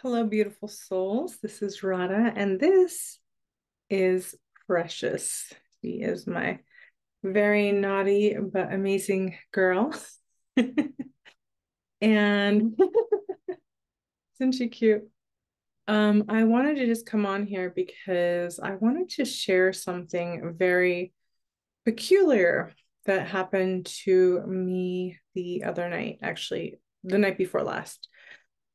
Hello, beautiful souls. This is Rada, and this is Precious. She is my very naughty but amazing girl. And isn't she cute? I wanted to just come on here because I wanted to share something very peculiar that happened to me the other night, actually, the night before last.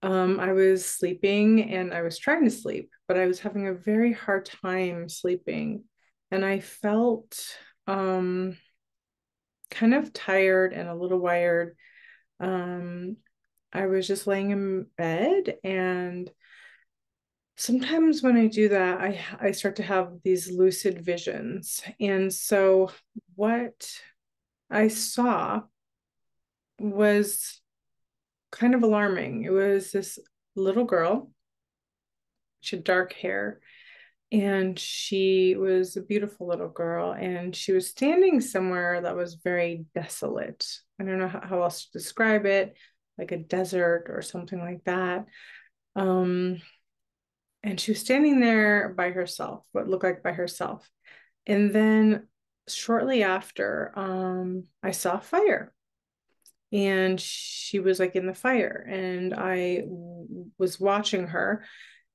I was sleeping and I was trying to sleep, but I was having a very hard time sleeping. And I felt um, kind of tired and a little wired. Um, I was just laying in bed, and sometimes when I do that, I start to have these lucid visions. And so what I saw was kind of alarming. It was this little girl. She had dark hair, and she was a beautiful little girl, and she was standing somewhere that was very desolate. I don't know how else to describe it, like a desert or something like that. um and she was standing there by herself, what looked like by herself. And then shortly after, I saw fire, and she was like in the fire, and was watching her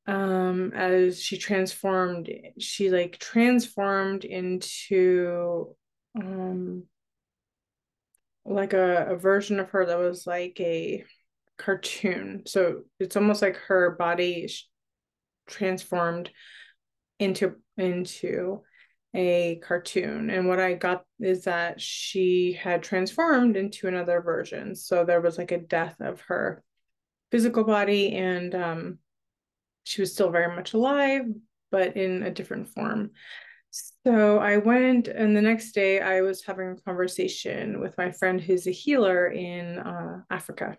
as she like transformed into um like a version of her that was like a cartoon. So it's almost like her body transformed into a cartoon. And what I got is that she had transformed into another version. So there was like a death of her physical body, and she was still very much alive, but in a different form. So I went, and the next day I was having a conversation with my friend who's a healer in Africa.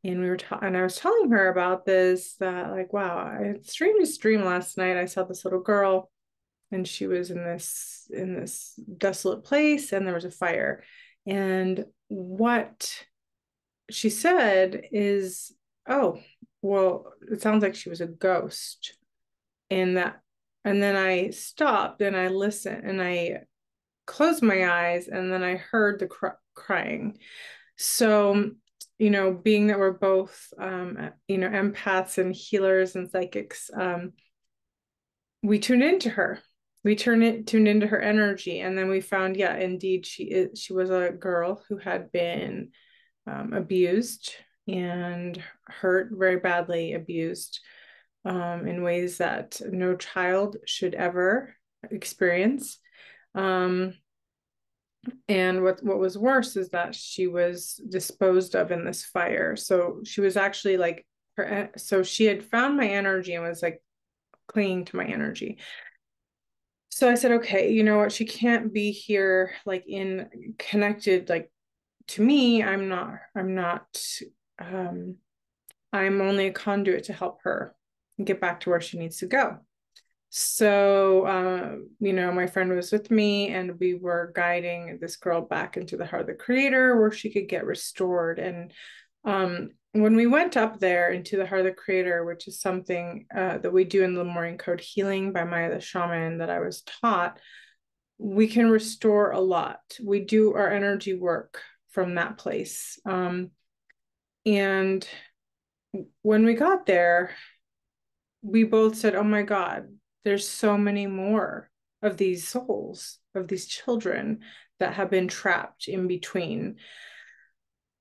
And and I was telling her about this, that like, wow, I had streamed a stream last night. I saw this little girl, and she was in this desolate place, and there was a fire. And what she said is, oh, well, it sounds like she was a ghost. And that, and then I stopped and I listened and I closed my eyes, and then I heard the crying. So, being that we're both, empaths and healers and psychics, we tuned into her. Tuned into her energy, and then we found, yeah, indeed, she was a girl who had been abused and hurt very badly, abused in ways that no child should ever experience. Um, and what was worse is that she was disposed of in this fire. So she was actually like so she had found my energy and was like clinging to my energy. So I said, okay, you know what? She can't be here like in connected like to me. Um, I'm only a conduit to help her get back to where she needs to go. So, my friend was with me, and we were guiding this girl back into the heart of the creator where she could get restored. And when we went up there into the heart of the creator, which is something that we do in the Morning Code Healing by Maya the Shaman that I was taught, we can restore a lot. We do our energy work from that place. And when we got there, we both said, oh my God, there's so many more of these souls, of these children that have been trapped in between.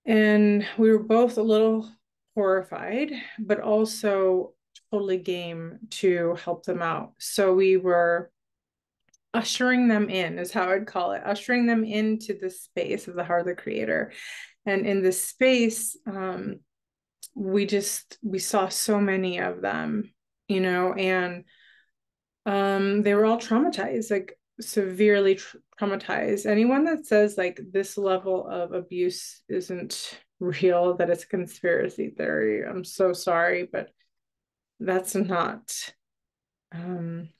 And we were both a little horrified, but also totally game to help them out. So we were ushering them in, is how I'd call it, ushering them into the space of the heart of the creator. And in this space, we saw so many of them, and they were all traumatized, like severely traumatized. Anyone that says like this level of abuse isn't real, that it's a conspiracy theory, I'm so sorry, but that's not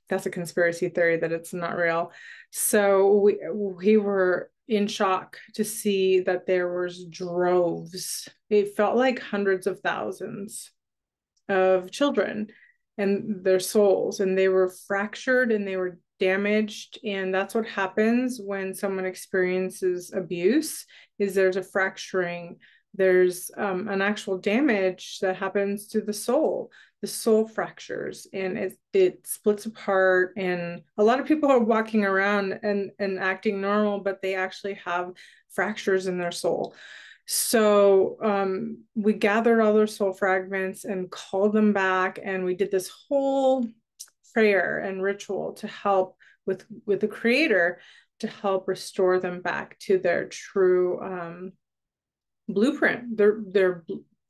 that's a conspiracy theory, that it's not real. So we were in shock to see that there was droves. It felt like hundreds of thousands of children and their souls, and they were fractured and they were damaged. And that's what happens when someone experiences abuse, is there's a fracturing, there's an actual damage that happens to the soul. The soul fractures and it splits apart, and a lot of people are walking around and acting normal, but they actually have fractures in their soul. So we gathered all their soul fragments and called them back, and we did this whole prayer and ritual to help with the creator, to help restore them back to their true blueprint, their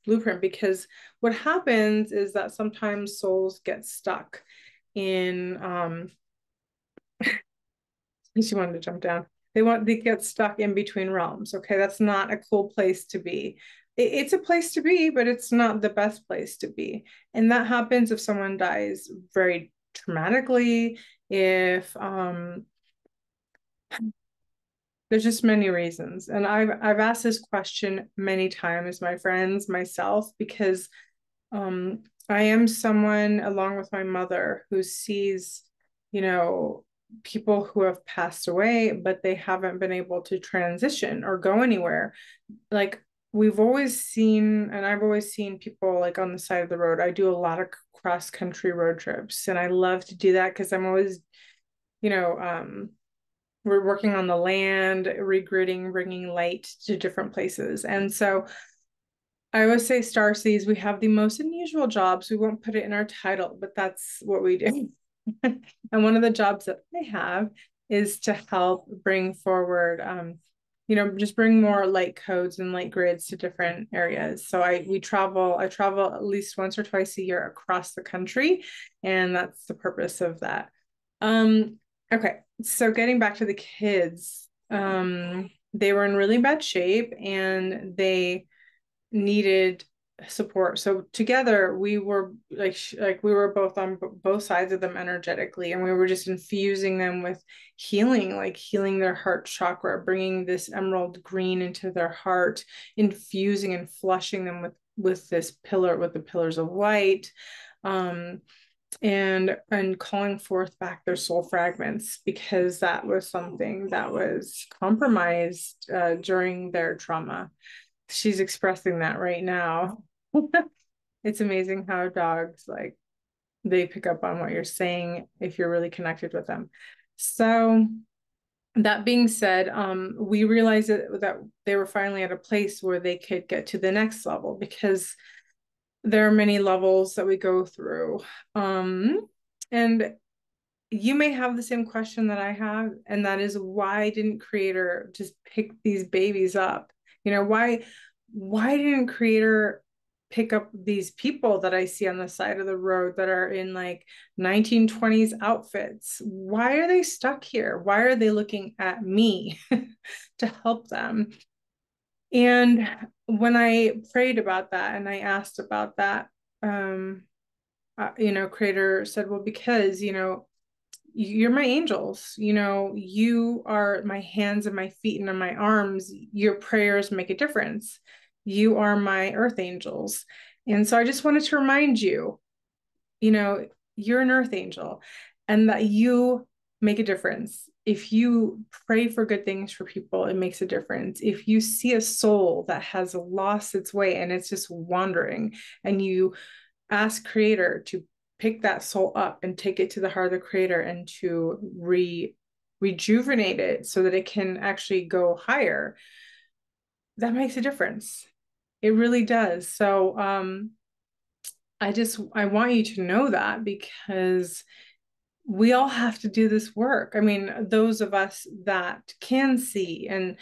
blueprint. Because what happens is that sometimes souls get stuck in she wanted to jump down. They get stuck in between realms. Okay, that's not a cool place to be. It's a place to be, but it's not the best place to be. And that happens if someone dies very traumatically, if there's just many reasons. And I've asked this question many times, my friends, myself, because I am someone, along with my mother, who sees, you know, people who have passed away, but they haven't been able to transition or go anywhere. Like we've always seen, and I've always seen people like on the side of the road. I do a lot of cross country road trips, and I love to do that because I'm always, you know, we're working on the land, regridding, bringing light to different places. And so I always say, Starseeds, we have the most unusual jobs. We won't put it in our title, but that's what we do. And one of the jobs that I have is to help bring forward, you know, just bring more light codes and light grids to different areas. So I travel at least once or twice a year across the country, and that's the purpose of that. Okay, so getting back to the kids, they were in really bad shape and they needed support. So together we were like we were both on both sides of them energetically, and we were just infusing them with healing, like healing their heart chakra, bringing this emerald green into their heart, infusing and flushing them with this pillar, with the pillars of light, and calling forth back their soul fragments, because that was something that was compromised during their trauma. She's expressing that right now. It's amazing how dogs, like, they pick up on what you're saying if you're really connected with them. So that being said, we realized that they were finally at a place where they could get to the next level, because there are many levels that we go through. And you may have the same question that I have, and that is, why didn't Creator just pick these babies up? You know, why didn't Creator pick up these people that I see on the side of the road that are in like 1920s outfits? Why are they stuck here? Why are they looking at me to help them? And when I prayed about that and I asked about that, you know, Creator said, well, because, you know, you're my angels, you know, you are my hands and my feet and my arms. Your prayers make a difference. You are my earth angels. And so I just wanted to remind you, you know, you're an earth angel, and that you make a difference. If you pray for good things for people, it makes a difference. If you see a soul that has lost its way and it's just wandering, and you ask Creator to pick that soul up and take it to the heart of the Creator and to rejuvenate it so that it can actually go higher, that makes a difference. It really does. So I want you to know that, because we all have to do this work. I mean, those of us that can see, and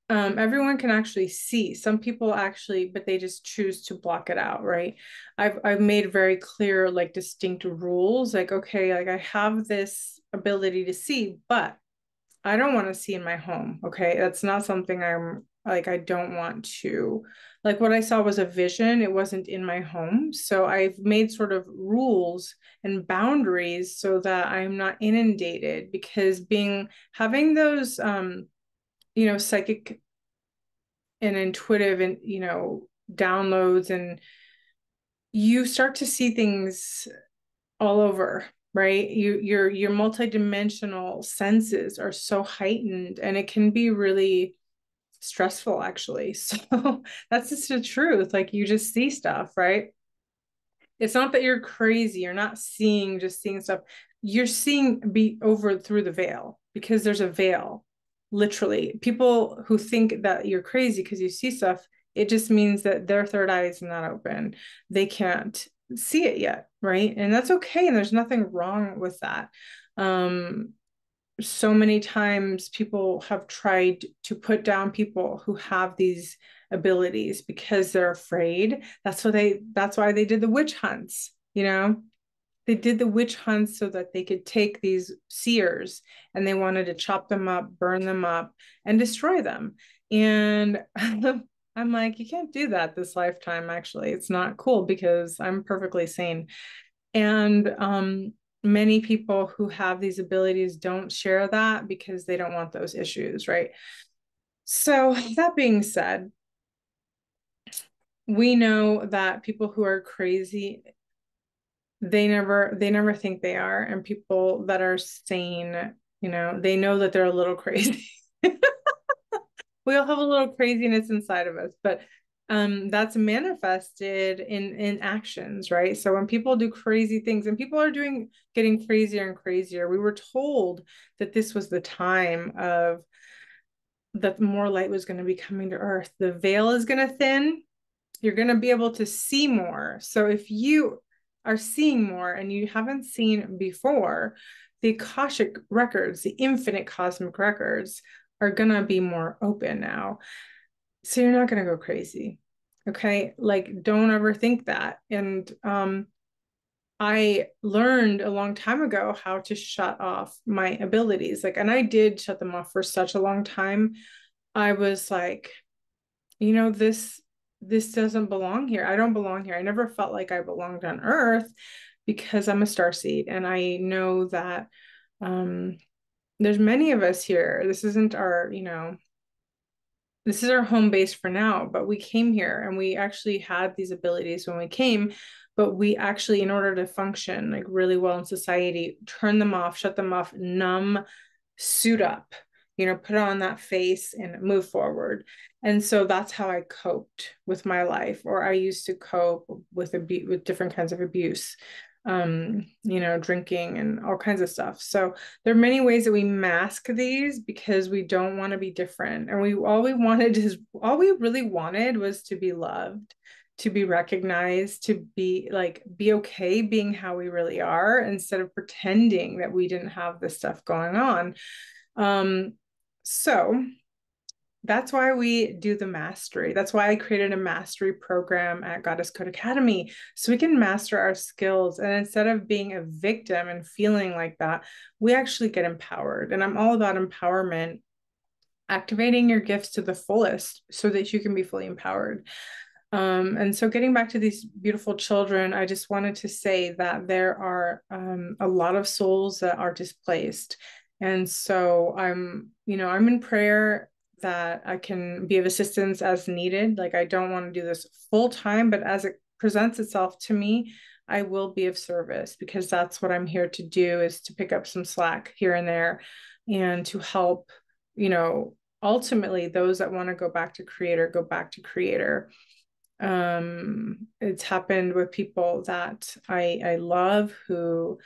everyone can actually see. Some people actually, but they just choose to block it out, right? I've made very clear, like, distinct rules. Like, okay, like I have this ability to see, but I don't want to see in my home. Okay, that's not something I'm like. I don't want to. Like, what I saw was a vision. It wasn't in my home. So I've made sort of rules and boundaries so that I'm not inundated, because having those you know, psychic and intuitive and, you know, downloads and you start to see things all over, right? Your multidimensional senses are so heightened, and it can be really stressful actually. So that's just the truth. Like, you just see stuff, right? It's not that you're crazy, you're not seeing, just seeing stuff. You're seeing be over through the veil, because there's a veil. Literally, people who think that you're crazy because you see stuff, it just means that their third eye is not open. They can't see it yet, right? And that's okay. And there's nothing wrong with that. Um, so many times people have tried to put down people who have these abilities because they're afraid. That's why they did the witch hunts, you know? They did the witch hunts so that they could take these seers, and they wanted to chop them up, burn them up, and destroy them. And I'm like, you can't do that this lifetime, actually. It's not cool, because I'm perfectly sane. And many people who have these abilities don't share that because they don't want those issues, right? So, that being said, we know that people who are crazy, they never think they are. And people that are sane, they know that they're a little crazy. We all have a little craziness inside of us, but that's manifested in actions, right? So when people do crazy things, and people are getting crazier and crazier, we were told that this was the time of that more light was going to be coming to earth. The veil is going to thin. You're going to be able to see more. So if you are seeing more and you haven't seen before, the Akashic records, the infinite cosmic records, are going to be more open now. So you're not going to go crazy. Okay. Like, don't ever think that. And I learned a long time ago how to shut off my abilities. Like, and I did shut them off for such a long time. I was like, this doesn't belong here. I don't belong here. I never felt like I belonged on Earth, because I'm a starseed, and I know that um, there's many of us here. This isn't this is our home base for now, but we came here and we actually had these abilities when we came, but we actually, in order to function like really well in society, turn them off, shut them off, numb, suit up, put on that face and move forward. And so that's how I coped with my life, or I used to cope with different kinds of abuse, drinking and all kinds of stuff. So there are many ways that we mask these because we don't want to be different. And all we really wanted was to be loved, to be recognized, to be okay being how we really are, instead of pretending that we didn't have this stuff going on. So that's why we do the mastery. That's why I created a mastery program at Goddess Code Academy, so we can master our skills. And instead of being a victim and feeling like that, we actually get empowered. And I'm all about empowerment, activating your gifts to the fullest so that you can be fully empowered. And so, getting back to these beautiful children, I just wanted to say that there are a lot of souls that are displaced. And so I'm in prayer that I can be of assistance as needed. Like, I don't want to do this full time, but as it presents itself to me, I will be of service, because that's what I'm here to do, is to pick up some slack here and there, and to help, ultimately those that want to go back to creator. It's happened with people that I love, who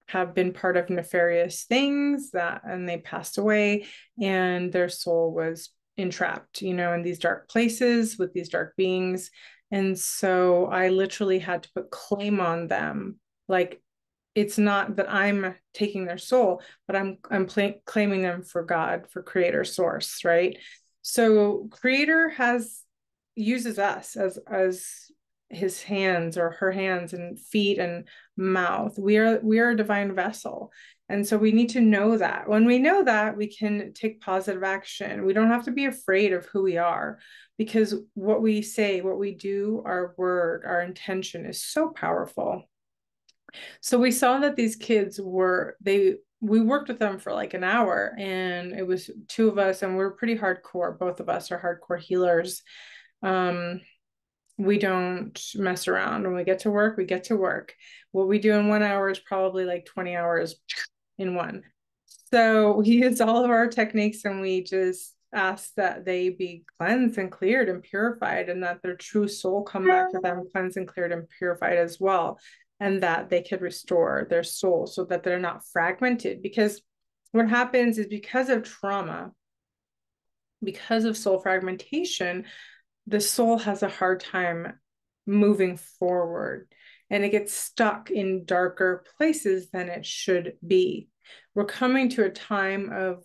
have been part of nefarious things, and they passed away, and their soul was entrapped, in these dark places with these dark beings. And so I literally had to put claim on them. Like, it's not that I'm taking their soul, but I'm claiming them for God, for creator source, right? So creator uses us as his hands, or her hands and feet and mouth. We are a divine vessel. And so we need to know that. When we know that, we can take positive action. We don't have to be afraid of who we are, because what we say, what we do, our word, our intention is so powerful. So we saw that these kids we worked with them for like an hour, and it was two of us, and we're pretty hardcore. Both of us are hardcore healers. Um, We don't mess around. When we get to work, we get to work. What we do in 1 hour is probably like 20 hours in one. So we use all of our techniques and we just ask that they be cleansed and cleared and purified, and that their true soul come back to them cleansed and cleared and purified as well. And that they could restore their soul so that they're not fragmented. Because what happens is, because of trauma, because of soul fragmentation, the soul has a hard time moving forward, and it gets stuck in darker places than it should be. We're coming to a time of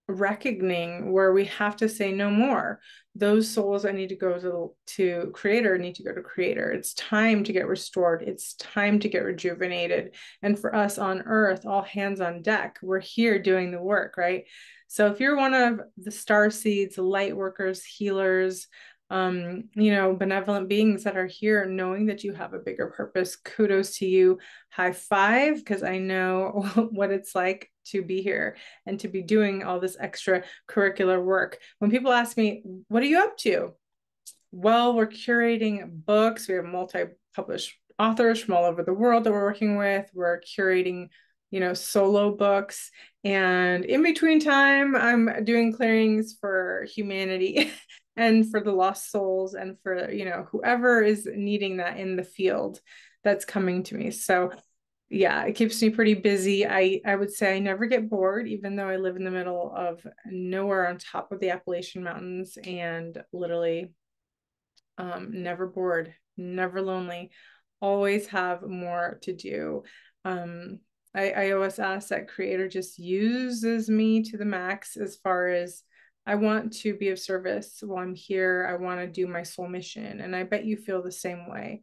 reckoning where we have to say no more. Those souls that need to go to creator need to go to creator. It's time to get restored. It's time to get rejuvenated. And for us on earth, all hands on deck. We're here doing the work, right? So if you're one of the star seeds, light workers, healers, benevolent beings that are here, knowing that you have a bigger purpose, kudos to you. High five, because I know what it's like to be here and to be doing all this extra curricular work. When people ask me, what are you up to? Well, we're curating books. We have multi-published authors from all over the world that we're working with. We're curating, solo books. And in between time, I'm doing clearings for humanity and for the lost souls and for, whoever is needing that in the field that's coming to me. So yeah, it keeps me pretty busy. I would say I never get bored, even though I live in the middle of nowhere on top of the Appalachian Mountains, and literally never bored, never lonely, always have more to do. I always ask that creator just uses me to the max, as far as I want to be of service while I'm here. I want to do my soul mission, and I bet you feel the same way.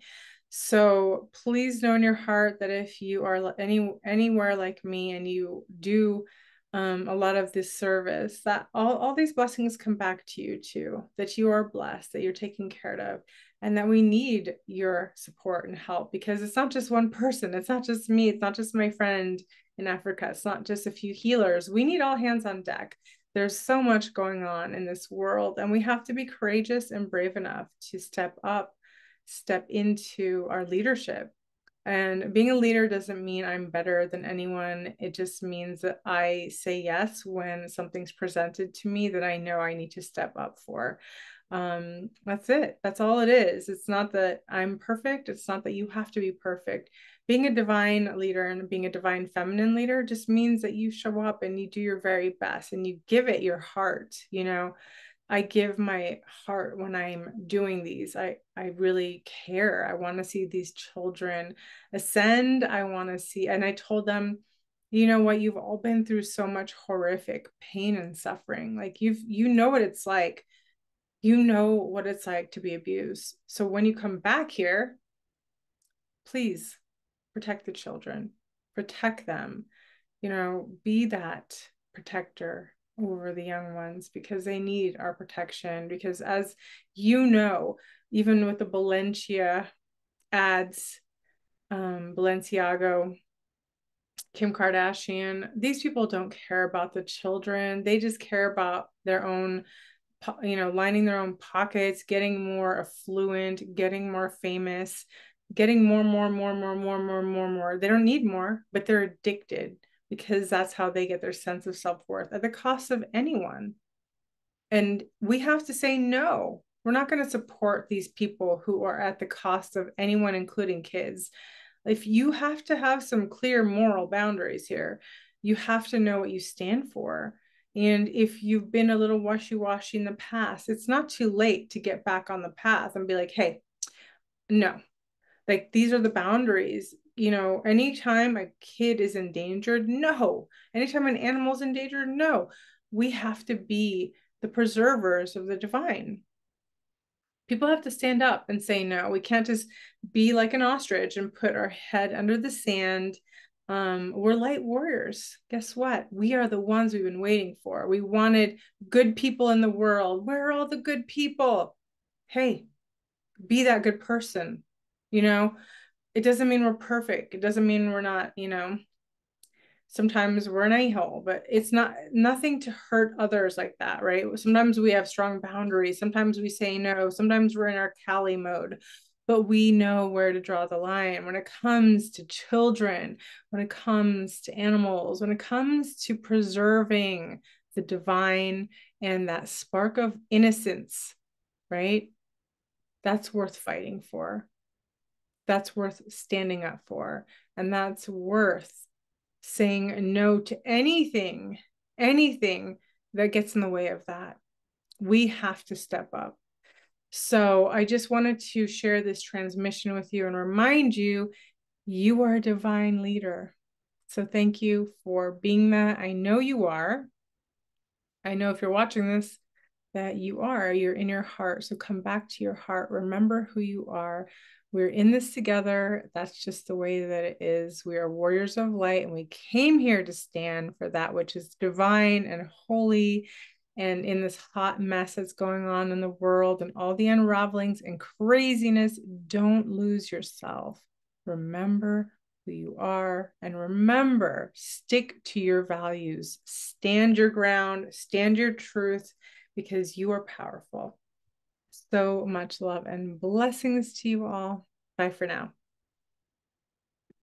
So please know in your heart that if you are anywhere like me and you do a lot of this service, that all these blessings come back to you too, that you are blessed, that you're taken care of, and that we need your support and help, because it's not just one person. It's not just me. It's not just my friend in Africa. It's not just a few healers. We need all hands on deck. There's so much going on in this world, and we have to be courageous and brave enough to step up, step into our leadership. And being a leader doesn't mean I'm better than anyone. It just means that I say yes when something's presented to me that I know I need to step up for. That's it. That's all it is. It's not that I'm perfect. It's not that you have to be perfect. Being a divine leader and being a divine feminine leader just means that you show up and you do your very best and you give it your heart. I give my heart when I'm doing these. I really care. I want to see these children ascend. I want to see, and I told them, you know what, you've all been through so much horrific pain and suffering. Like you know what it's like. You know what it's like to be abused. So when you come back here, please protect the children, protect them, be that protector over the young ones, because they need our protection. Because as you know, even with the Balencia ads, Balenciago, Kim Kardashian, these people don't care about the children. They just care about their own, lining their own pockets, getting more affluent, getting more famous, getting more. They don't need more, but they're addicted, because that's how they get their sense of self-worth, at the cost of anyone. And we have to say no. We're not going to support these people who are at the cost of anyone, including kids. If you have to have some clear moral boundaries here, you have to know what you stand for. And if you've been a little wishy-washy in the past, it's not too late to get back on the path and be like, hey, no, like these are the boundaries. Anytime a kid is endangered, no. Anytime an animal's endangered, no. We have to be the preservers of the divine. People have to stand up and say no. We can't just be like an ostrich and put our head under the sand. We're light warriors. Guess what? We are the ones we've been waiting for. We wanted good people in the world. Where are all the good people? Hey, be that good person. It doesn't mean we're perfect. It doesn't mean we're not, Sometimes we're an a-hole, but it's nothing to hurt others like that, right? Sometimes we have strong boundaries. Sometimes we say no. Sometimes we're in our Cali mode, but we know where to draw the line when it comes to children, when it comes to animals, when it comes to preserving the divine and that spark of innocence, right? That's worth fighting for. That's worth standing up for. And that's worth saying no to anything that gets in the way of that. We have to step up. So I just wanted to share this transmission with you and remind you, you are a divine leader. So thank you for being that. I know you are. I know if you're watching this, that you're in your heart. So come back to your heart. Remember who you are. We're in this together. That's just the way that it is. We are warriors of light, and we came here to stand for that which is divine and holy. And in this hot mess that's going on in the world and all the unravelings and craziness, don't lose yourself. Remember who you are, and remember, stick to your values, stand your ground, stand your truth, because you are powerful. So much love and blessings to you all. Bye for now.